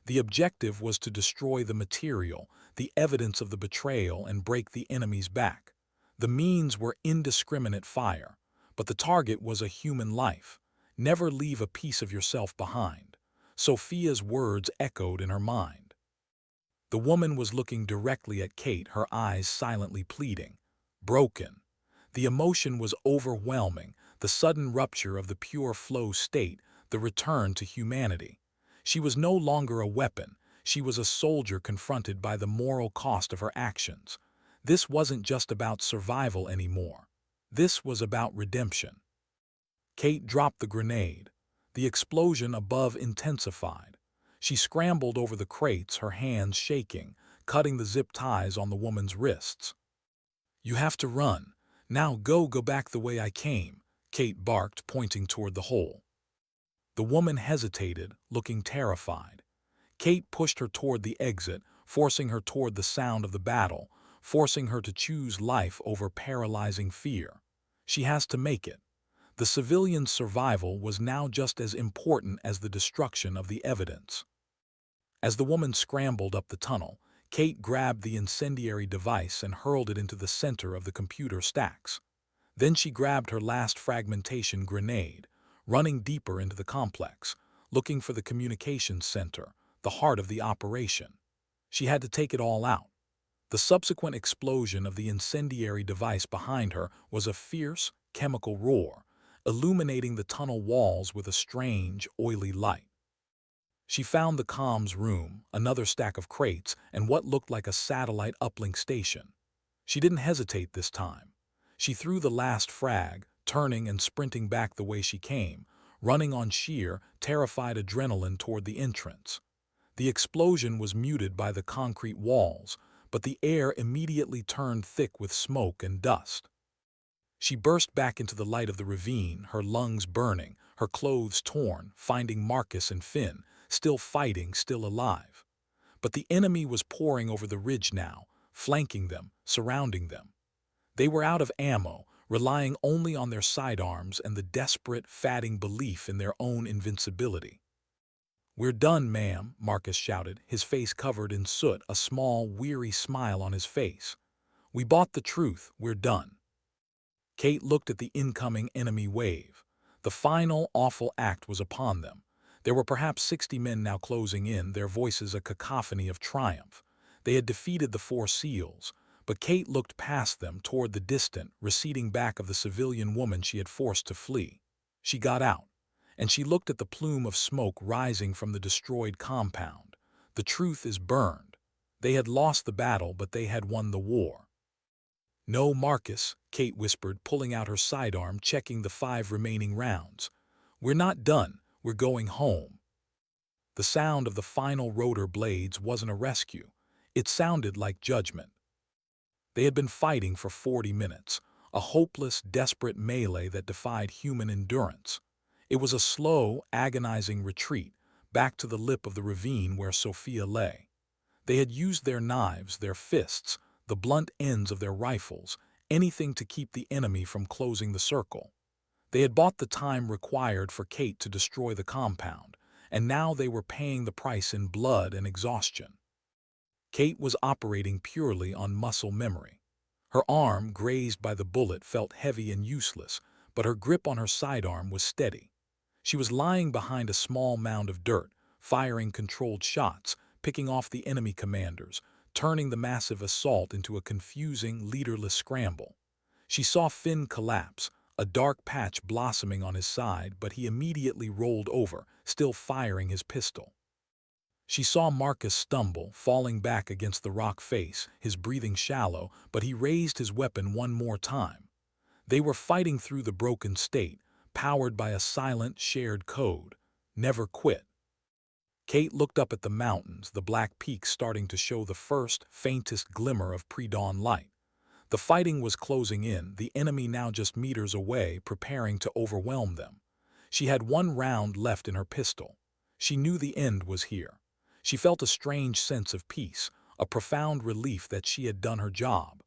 The objective was to destroy the material, the evidence of the betrayal, and break the enemy's back. The means were indiscriminate fire, but the target was a human life. Never leave a piece of yourself behind. Sophia's words echoed in her mind. The woman was looking directly at Kate, her eyes silently pleading. Broken. The emotion was overwhelming, the sudden rupture of the pure flow state, the return to humanity. She was no longer a weapon. She was a soldier confronted by the moral cost of her actions. This wasn't just about survival anymore. This was about redemption. Kate dropped the grenade. The explosion above intensified. She scrambled over the crates, her hands shaking, cutting the zip ties on the woman's wrists. You have to run. Now go back the way I came, Kate barked, pointing toward the hole. The woman hesitated, looking terrified. Kate pushed her toward the exit, forcing her toward the sound of the battle, forcing her to choose life over paralyzing fear. She has to make it. The civilian's survival was now just as important as the destruction of the evidence. As the woman scrambled up the tunnel, Kate grabbed the incendiary device and hurled it into the center of the computer stacks. Then she grabbed her last fragmentation grenade, running deeper into the complex, looking for the communications center, the heart of the operation. She had to take it all out. The subsequent explosion of the incendiary device behind her was a fierce, chemical roar, illuminating the tunnel walls with a strange, oily light. She found the comms room, another stack of crates, and what looked like a satellite uplink station. She didn't hesitate this time. She threw the last frag, turning and sprinting back the way she came, running on sheer, terrified adrenaline toward the entrance. The explosion was muted by the concrete walls, but the air immediately turned thick with smoke and dust. She burst back into the light of the ravine, her lungs burning, her clothes torn, finding Marcus and Finn, still fighting, still alive. But the enemy was pouring over the ridge now, flanking them, surrounding them. They were out of ammo, relying only on their sidearms and the desperate, fatting belief in their own invincibility. "We're done, ma'am," Marcus shouted, his face covered in soot, a small, weary smile on his face. "We bought the truth, we're done." Kate looked at the incoming enemy wave. The final, awful act was upon them. There were perhaps 60 men now closing in, their voices a cacophony of triumph. They had defeated the 4 SEALs, but Kate looked past them toward the distant, receding back of the civilian woman she had forced to flee. She got out, and she looked at the plume of smoke rising from the destroyed compound. The truth is burned. They had lost the battle, but they had won the war. "No, Marcus," Kate whispered, pulling out her sidearm, checking the 5 remaining rounds. "We're not done. We're going home." The sound of the final rotor blades wasn't a rescue. It sounded like judgment. They had been fighting for 40 minutes, a hopeless, desperate melee that defied human endurance. It was a slow, agonizing retreat, back to the lip of the ravine where Sophia lay. They had used their knives, their fists, the blunt ends of their rifles, anything to keep the enemy from closing the circle. They had bought the time required for Kate to destroy the compound, and now they were paying the price in blood and exhaustion. Kate was operating purely on muscle memory. Her arm, grazed by the bullet, felt heavy and useless, but her grip on her sidearm was steady. She was lying behind a small mound of dirt, firing controlled shots, picking off the enemy commanders, turning the massive assault into a confusing, leaderless scramble. She saw Finn collapse, a dark patch blossoming on his side, but he immediately rolled over, still firing his pistol. She saw Marcus stumble, falling back against the rock face, his breathing shallow, but he raised his weapon one more time. They were fighting through the broken state, powered by a silent, shared code: never quit. Kate looked up at the mountains, the black peaks starting to show the first, faintest glimmer of pre-dawn light. The fighting was closing in, the enemy now just meters away, preparing to overwhelm them. She had 1 round left in her pistol. She knew the end was here. She felt a strange sense of peace, a profound relief that she had done her job.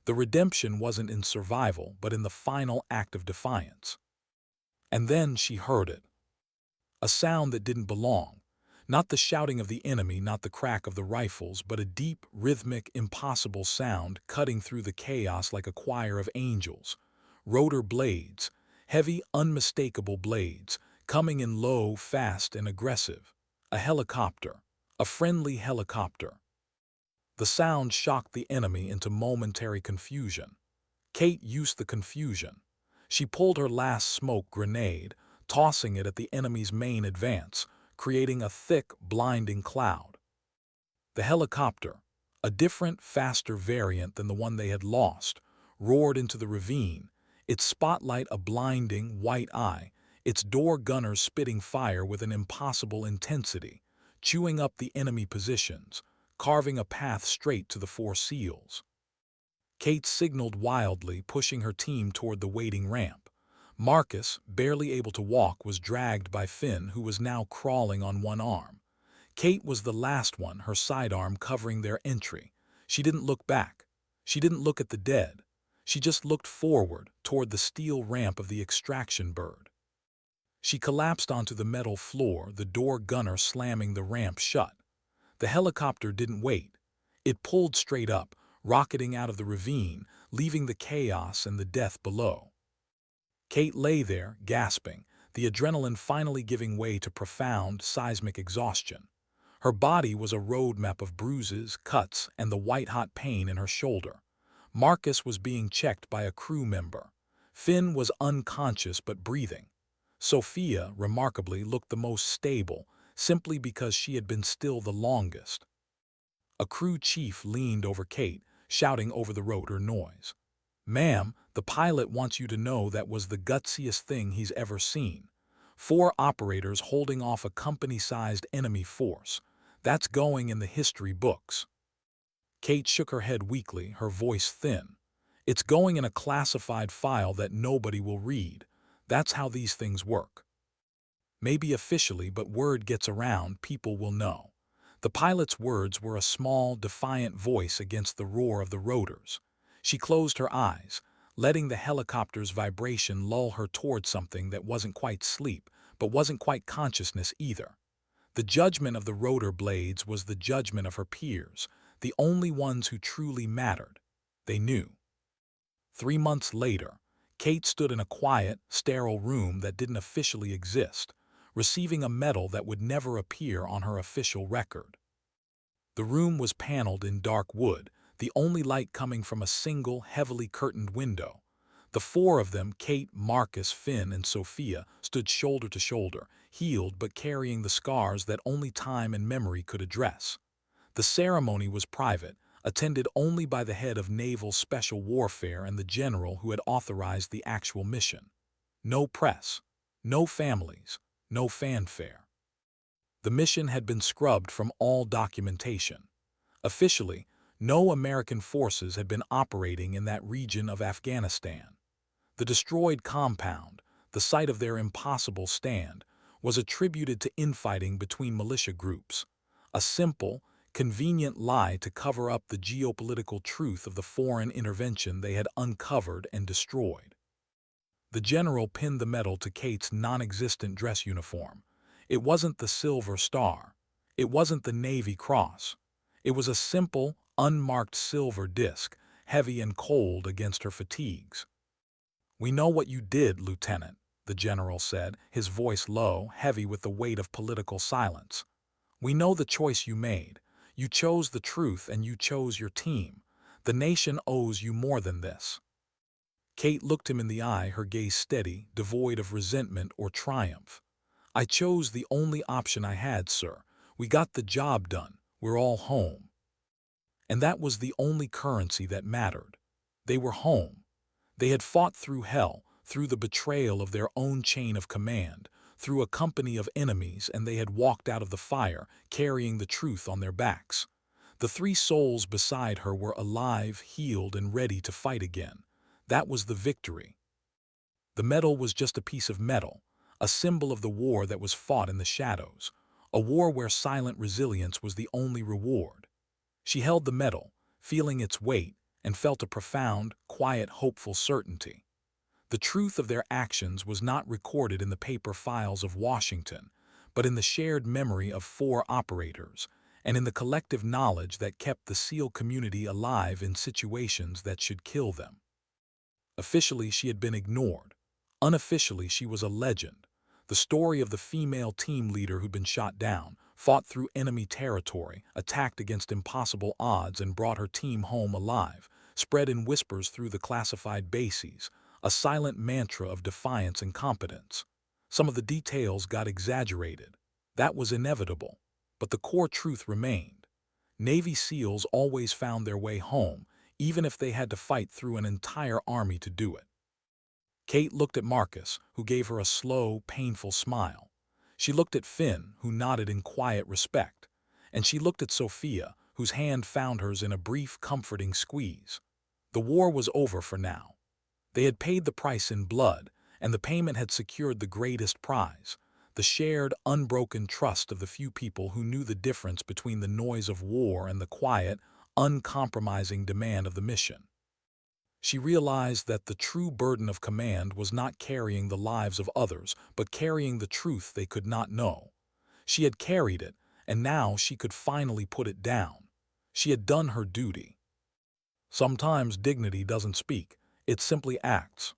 The redemption wasn't in survival, but in the final act of defiance. And then she heard it. A sound that didn't belong. Not the shouting of the enemy, not the crack of the rifles, but a deep, rhythmic, impossible sound cutting through the chaos like a choir of angels. Rotor blades, heavy, unmistakable blades, coming in low, fast, and aggressive. A helicopter. A friendly helicopter. The sound shocked the enemy into momentary confusion. Kate used the confusion. She pulled her last smoke grenade, tossing it at the enemy's main advance, creating a thick, blinding cloud. The helicopter, a different, faster variant than the one they had lost, roared into the ravine, its spotlight a blinding, white eye, its door gunners spitting fire with an impossible intensity, chewing up the enemy positions, carving a path straight to the 4 SEALs. Kate signaled wildly, pushing her team toward the waiting ramp. Marcus, barely able to walk, was dragged by Finn, who was now crawling on one arm. Kate was the last one, her sidearm covering their entry. She didn't look back. She didn't look at the dead. She just looked forward, toward the steel ramp of the extraction bird. She collapsed onto the metal floor, the door gunner slamming the ramp shut. The helicopter didn't wait. It pulled straight up, rocketing out of the ravine, leaving the chaos and the death below. Kate lay there, gasping, the adrenaline finally giving way to profound, seismic exhaustion. Her body was a road map of bruises, cuts, and the white-hot pain in her shoulder. Marcus was being checked by a crew member. Finn was unconscious but breathing. Sophia, remarkably, looked the most stable, simply because she had been still the longest. A crew chief leaned over Kate, shouting over the rotor noise. "Ma'am, the pilot wants you to know that was the gutsiest thing he's ever seen. 4 operators holding off a company-sized enemy force. That's going in the history books." Kate shook her head weakly, her voice thin. "It's going in a classified file that nobody will read. That's how these things work. Maybe officially, but word gets around, people will know." The pilot's words were a small, defiant voice against the roar of the rotors. She closed her eyes, letting the helicopter's vibration lull her toward something that wasn't quite sleep, but wasn't quite consciousness either. The judgment of the rotor blades was the judgment of her peers, the only ones who truly mattered. They knew. 3 months later, Kate stood in a quiet, sterile room that didn't officially exist, receiving a medal that would never appear on her official record. The room was paneled in dark wood, the only light coming from a single, heavily curtained window. The 4 of them, Kate, Marcus, Finn, and Sophia, stood shoulder to shoulder, healed but carrying the scars that only time and memory could address. The ceremony was private, attended only by the head of Naval Special Warfare and the general who had authorized the actual mission. No press, no families, no fanfare. The mission had been scrubbed from all documentation. Officially, no American forces had been operating in that region of Afghanistan. The destroyed compound, the site of their impossible stand, was attributed to infighting between militia groups. A simple, convenient lie to cover up the geopolitical truth of the foreign intervention they had uncovered and destroyed. The general pinned the medal to Kate's non-existent dress uniform. It wasn't the Silver Star. It wasn't the Navy Cross. It was a simple, unmarked silver disc, heavy and cold against her fatigues. "We know what you did, Lieutenant," the general said, his voice low, heavy with the weight of political silence. "We know the choice you made. You chose the truth and you chose your team. The nation owes you more than this." Kate looked him in the eye, her gaze steady, devoid of resentment or triumph. "I chose the only option I had, sir. We got the job done. We're all home." And that was the only currency that mattered. They were home. They had fought through hell, through the betrayal of their own chain of command, through a company of enemies, and they had walked out of the fire, carrying the truth on their backs. The 3 souls beside her were alive, healed, and ready to fight again. That was the victory. The medal was just a piece of metal, a symbol of the war that was fought in the shadows, a war where silent resilience was the only reward. She held the medal, feeling its weight, and felt a profound, quiet, hopeful certainty. The truth of their actions was not recorded in the paper files of Washington, but in the shared memory of 4 operators, and in the collective knowledge that kept the SEAL community alive in situations that should kill them. Officially, she had been ignored. Unofficially, she was a legend. The story of the female team leader who'd been shot down, fought through enemy territory, attacked against impossible odds, and brought her team home alive, spread in whispers through the classified bases, a silent mantra of defiance and competence. Some of the details got exaggerated. That was inevitable. But the core truth remained. Navy SEALs always found their way home, even if they had to fight through an entire army to do it. Kate looked at Marcus, who gave her a slow, painful smile. She looked at Finn, who nodded in quiet respect. And she looked at Sophia, whose hand found hers in a brief, comforting squeeze. The war was over for now. They had paid the price in blood, and the payment had secured the greatest prize, the shared, unbroken trust of the few people who knew the difference between the noise of war and the quiet, uncompromising demand of the mission. She realized that the true burden of command was not carrying the lives of others, but carrying the truth they could not know. She had carried it, and now she could finally put it down. She had done her duty. Sometimes dignity doesn't speak, it simply acts.